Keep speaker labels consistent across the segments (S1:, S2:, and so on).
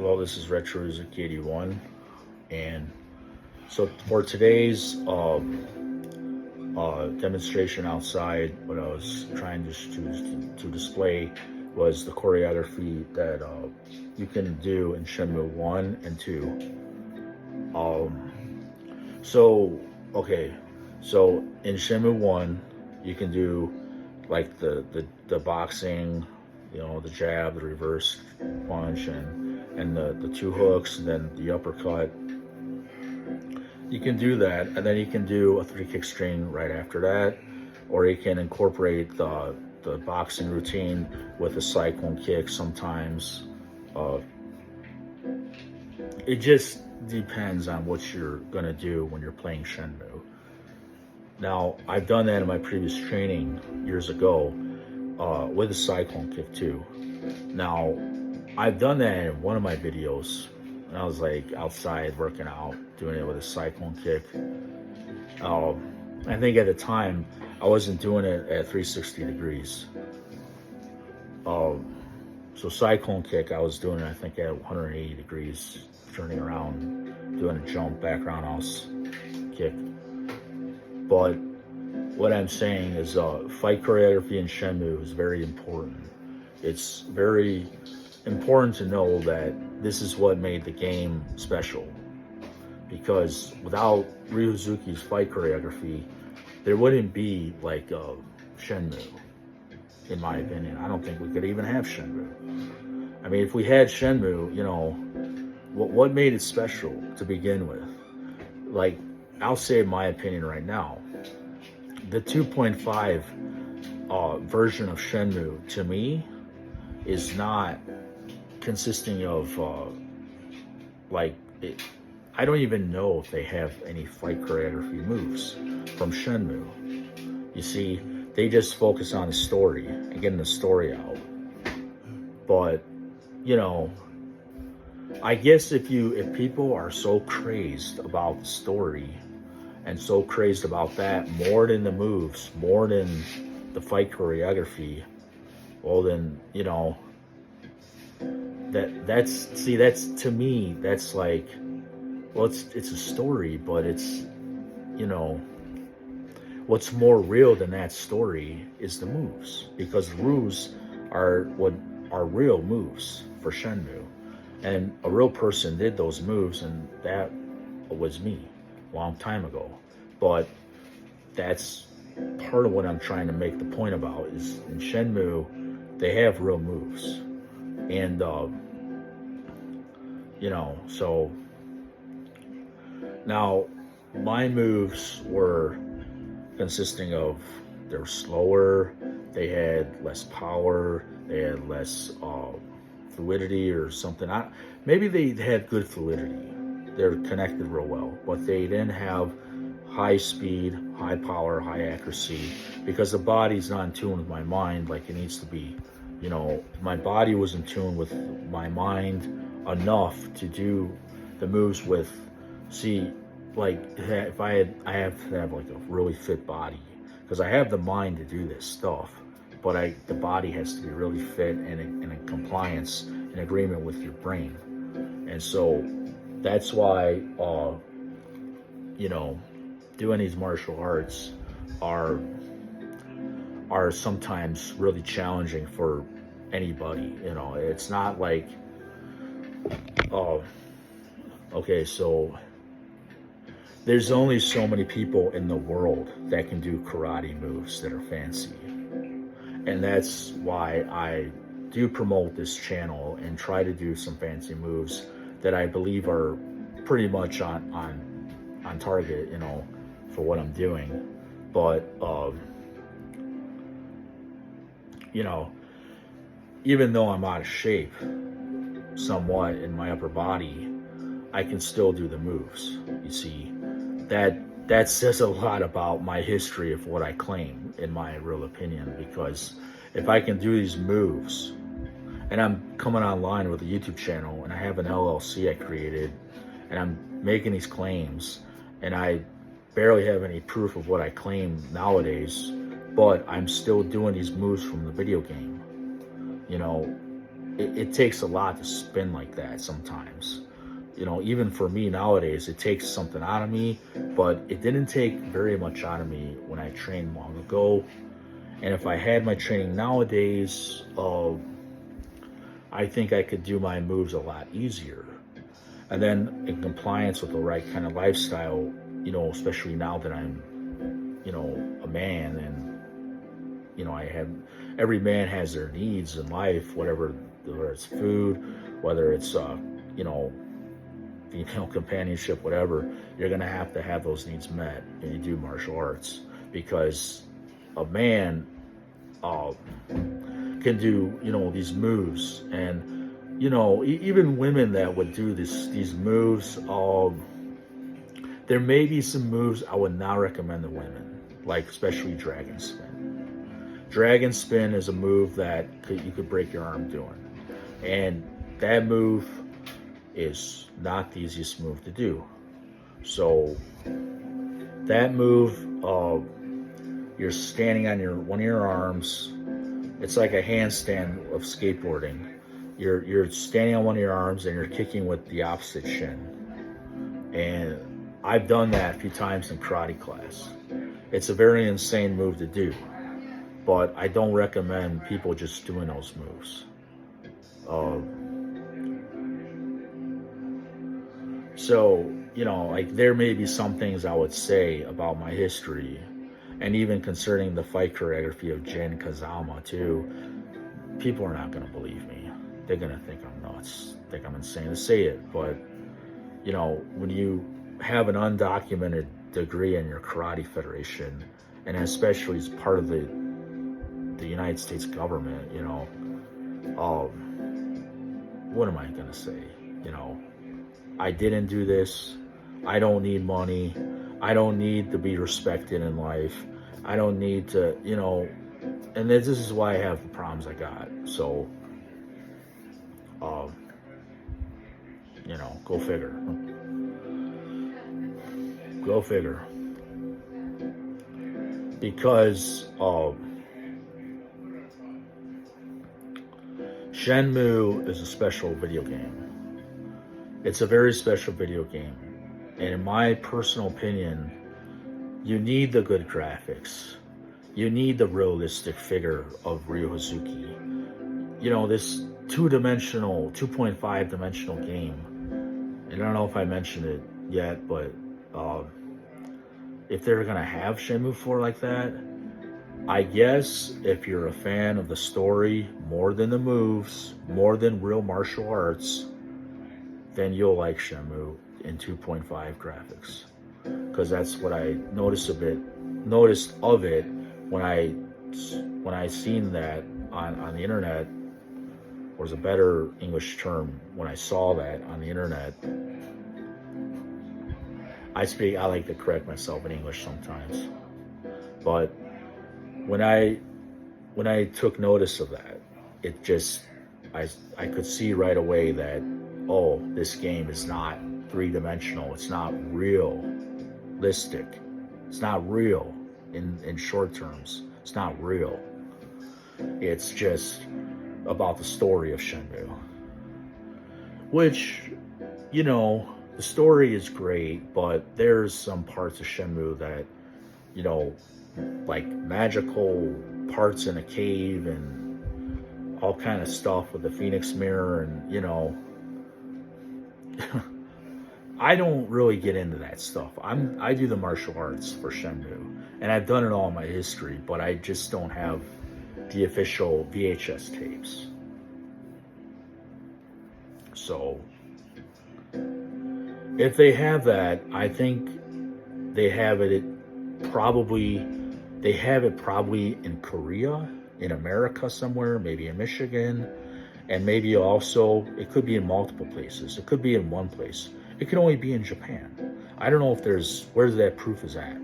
S1: Hello, this is Retro81, and so for today's demonstration outside, what I was trying to display was the choreography that you can do in Shenmue 1 and 2. So, okay, so in Shenmue 1, you can do like the boxing, the jab, the reverse punch, and the two hooks, and then the uppercut. You can do that, and then you can do a 3-kick string right after that, or you can incorporate the boxing routine with a cyclone kick sometimes. It just depends on what you're gonna do when you're playing Shenmue. Now, I've done that in my previous training years ago with a cyclone kick too. Now, I've done that in one of my videos, and I was like outside working out, doing it with a cyclone kick. I think at the time, I wasn't doing it at 360 degrees. So cyclone kick, I was doing it, I think, at 180 degrees, turning around, doing a jump, back roundhouse kick. But what I'm saying is fight choreography in Shenmue is very important. It's very important to know that this is what made the game special. Because without Ryuzuki's fight choreography, there wouldn't be like Shenmue, in my opinion. I don't think we could even have Shenmue. I mean, if we had Shenmue, what made it special to begin with? Like, I'll say my opinion right now. The 2.5 version of Shenmue, to me, is not consisting of, I don't even know if they have any fight choreography moves from Shenmue. You see, they just focus on the story and getting the story out. But, I guess if people are so crazed about the story and so crazed about that more than the moves, more than the fight choreography, well then, that's to me, that's like, well, it's a story, but it's, what's more real than that story is the moves, because the moves are what are real moves for Shenmue. And a real person did those moves, and that was me a long time ago. But that's part of what I'm trying to make the point about, is in Shenmue, they have real moves. And, so now my moves were consisting of, they were slower, they had less power, they had less fluidity or something. Maybe they had good fluidity. They're connected real well, but they didn't have high speed, high power, high accuracy, because the body's not in tune with my mind like it needs to be. My body was in tune with my mind enough to do the moves with, like, if I have to have like a really fit body, because I have the mind to do this stuff, but the body has to be really fit and in compliance, in agreement with your brain. And so that's why, doing these martial arts are sometimes really challenging for anybody. It's not like, okay, so there's only so many people in the world that can do karate moves that are fancy. And that's why I do promote this channel and try to do some fancy moves that I believe are pretty much on target, for what I'm doing. But, even though I'm out of shape somewhat in my upper body, I can still do the moves. You see, that says a lot about my history of what I claim, in my real opinion, because if I can do these moves, and I'm coming online with a YouTube channel, and I have an LLC I created, and I'm making these claims, and I barely have any proof of what I claim nowadays, but I'm still doing these moves from the video game. it takes a lot to spin like that sometimes. You know, even for me nowadays, it takes something out of me, but it didn't take very much out of me when I trained long ago. And if I had my training nowadays, I think I could do my moves a lot easier. And then in compliance with the right kind of lifestyle, you know, especially now that I'm, you know, a man, and, you know, I have, every man has their needs in life, whatever, whether it's food, whether it's, you know, female companionship, whatever, you're going to have those needs met when you do martial arts, because a man can do, you know, these moves. And, you know, even women that would do these moves, there may be some moves I would not recommend to women, like especially dragon spin. Dragon spin is a move that you could break your arm doing, and that move is not the easiest move to do. So that move, you're standing on one of your arms. It's like a handstand of skateboarding. You're standing on one of your arms and you're kicking with the opposite shin. And I've done that a few times in karate class. It's a very insane move to do, but I don't recommend people just doing those moves. So, you know, like, there may be some things I would say about my history, and even concerning the fight choreography of Jin Kazama too. People are not going to believe me. They're going to think I'm nuts, think I'm insane to say it. But, you know, when you have an undocumented degree in your karate federation, and especially as part of the United States government, you know, what am I going to say? You know, I didn't do this. I don't need money. I don't need to be respected in life. I don't need to, you know, and this is why I have the problems I got. So, you know, go figure. Go figure. Because Shenmue is a special video game. It's a very special video game. And in my personal opinion, you need the good graphics. You need the realistic figure of Ryu Hazuki. You know, this 2.5 dimensional game. And I don't know if I mentioned it yet, but if they're gonna have Shenmue 4 like that, I guess if you're a fan of the story more than the moves, more than real martial arts, then you'll like Shenmue in 2.5 graphics, because that's what I noticed of it when I seen that on the internet, or is a better English term, when I saw that on the internet. I like to correct myself in English sometimes, but when I took notice of that, it just, I could see right away that, oh, this game is not three-dimensional. It's not realistic. It's not real in short terms. It's not real. It's just about the story of Shenmue. Which, you know, the story is great, but there's some parts of Shenmue that, you know, like magical parts in a cave and all kind of stuff with the Phoenix Mirror, and, you know, I don't really get into that stuff. I do the martial arts for Shenmue, and I've done it all in my history, but I just don't have the official VHS tapes. So if they have that, I think they have it probably in Korea, in America somewhere, maybe in Michigan, and maybe also it could be in multiple places. It could be in one place. It could only be in Japan. I don't know if where that proof is at,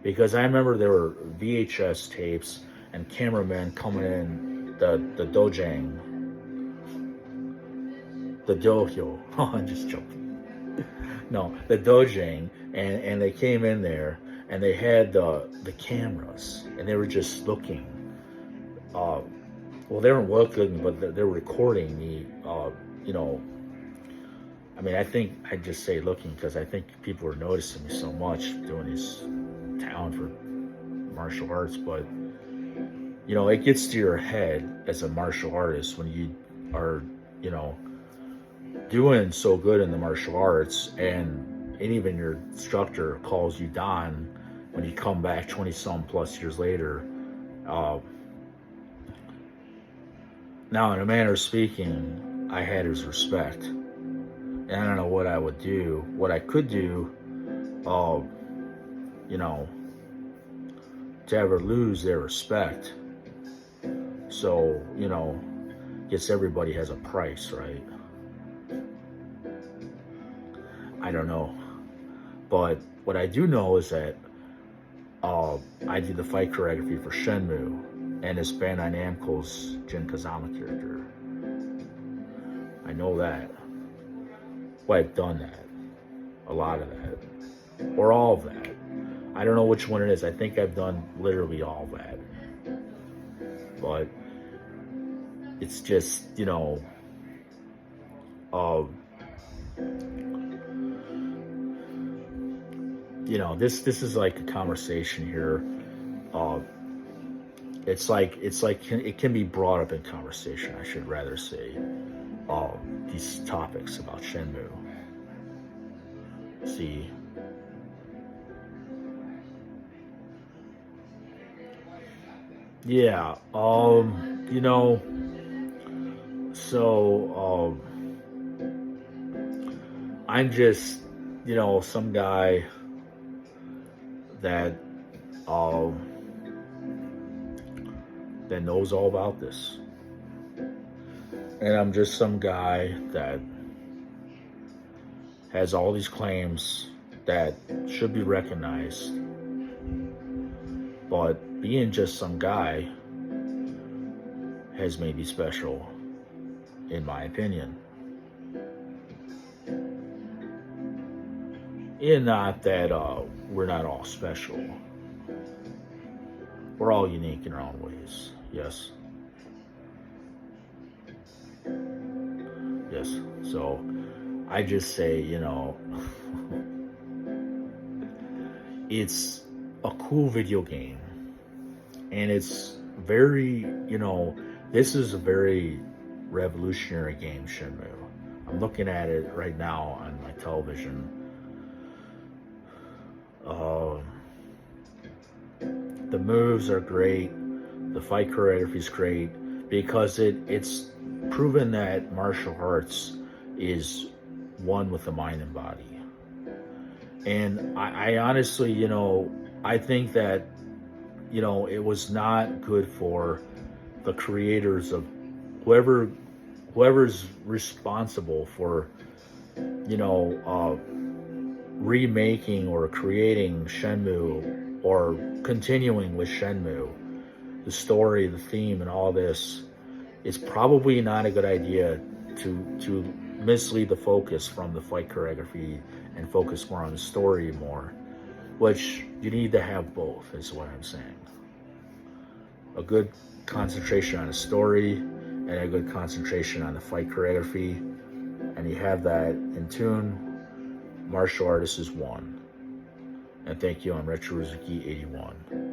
S1: because I remember there were VHS tapes and cameramen coming in the dojo. Oh, I'm just joking. No, the dojang, and they came in there and they had the cameras, and they were just looking. well, they weren't looking, but they're recording me. You know, I mean, I think I just say looking because I think people are noticing me so much doing this talent for martial arts. But you know, it gets to your head as a martial artist when you are, you know, doing so good in the martial arts, and even your instructor calls you Don when you come back 20 some plus years later. Uh, Now, in a manner of speaking, I had his respect. And I don't know what I would do. What I could do, uh, you know, to ever lose their respect. So, you know, guess everybody has a price, right? I don't know. But what I do know is that I did the fight choreography for Shenmue and his Bandai Namco's Jin Kazama character. I know that. Well, I've done that. A lot of that. Or all of that. I don't know which one it is. I think I've done literally all that. But it's just, you know, this is like a conversation here. It's like it can be brought up in conversation, I should rather say. These topics about Shenmue. See, yeah, you know, so I'm just, you know, some guy that um that knows all about this. And I'm just some guy that has all these claims that should be recognized. But being just some guy has made me special, in my opinion. And not that we're not all special. We're all unique in our own ways. Yes. Yes. So I just say, you know, it's a cool video game. And it's very, you know, this is a very revolutionary game, Shenmue. I'm looking at it right now on my television. The moves are great. The fight choreography is great because it's proven that martial arts is one with the mind and body. And I honestly, you know, I think that, you know, it was not good for the creators of whoever's responsible for, you know, remaking or creating Shenmue or continuing with Shenmue, the story, the theme, and all this. It's probably not a good idea to mislead the focus from the fight choreography and focus more on the story more, which you need to have both, is what I'm saying. A good concentration on the story and a good concentration on the fight choreography, and you have that in tune. Martial artist is one. And thank you, I'm Retro Rizuki 81.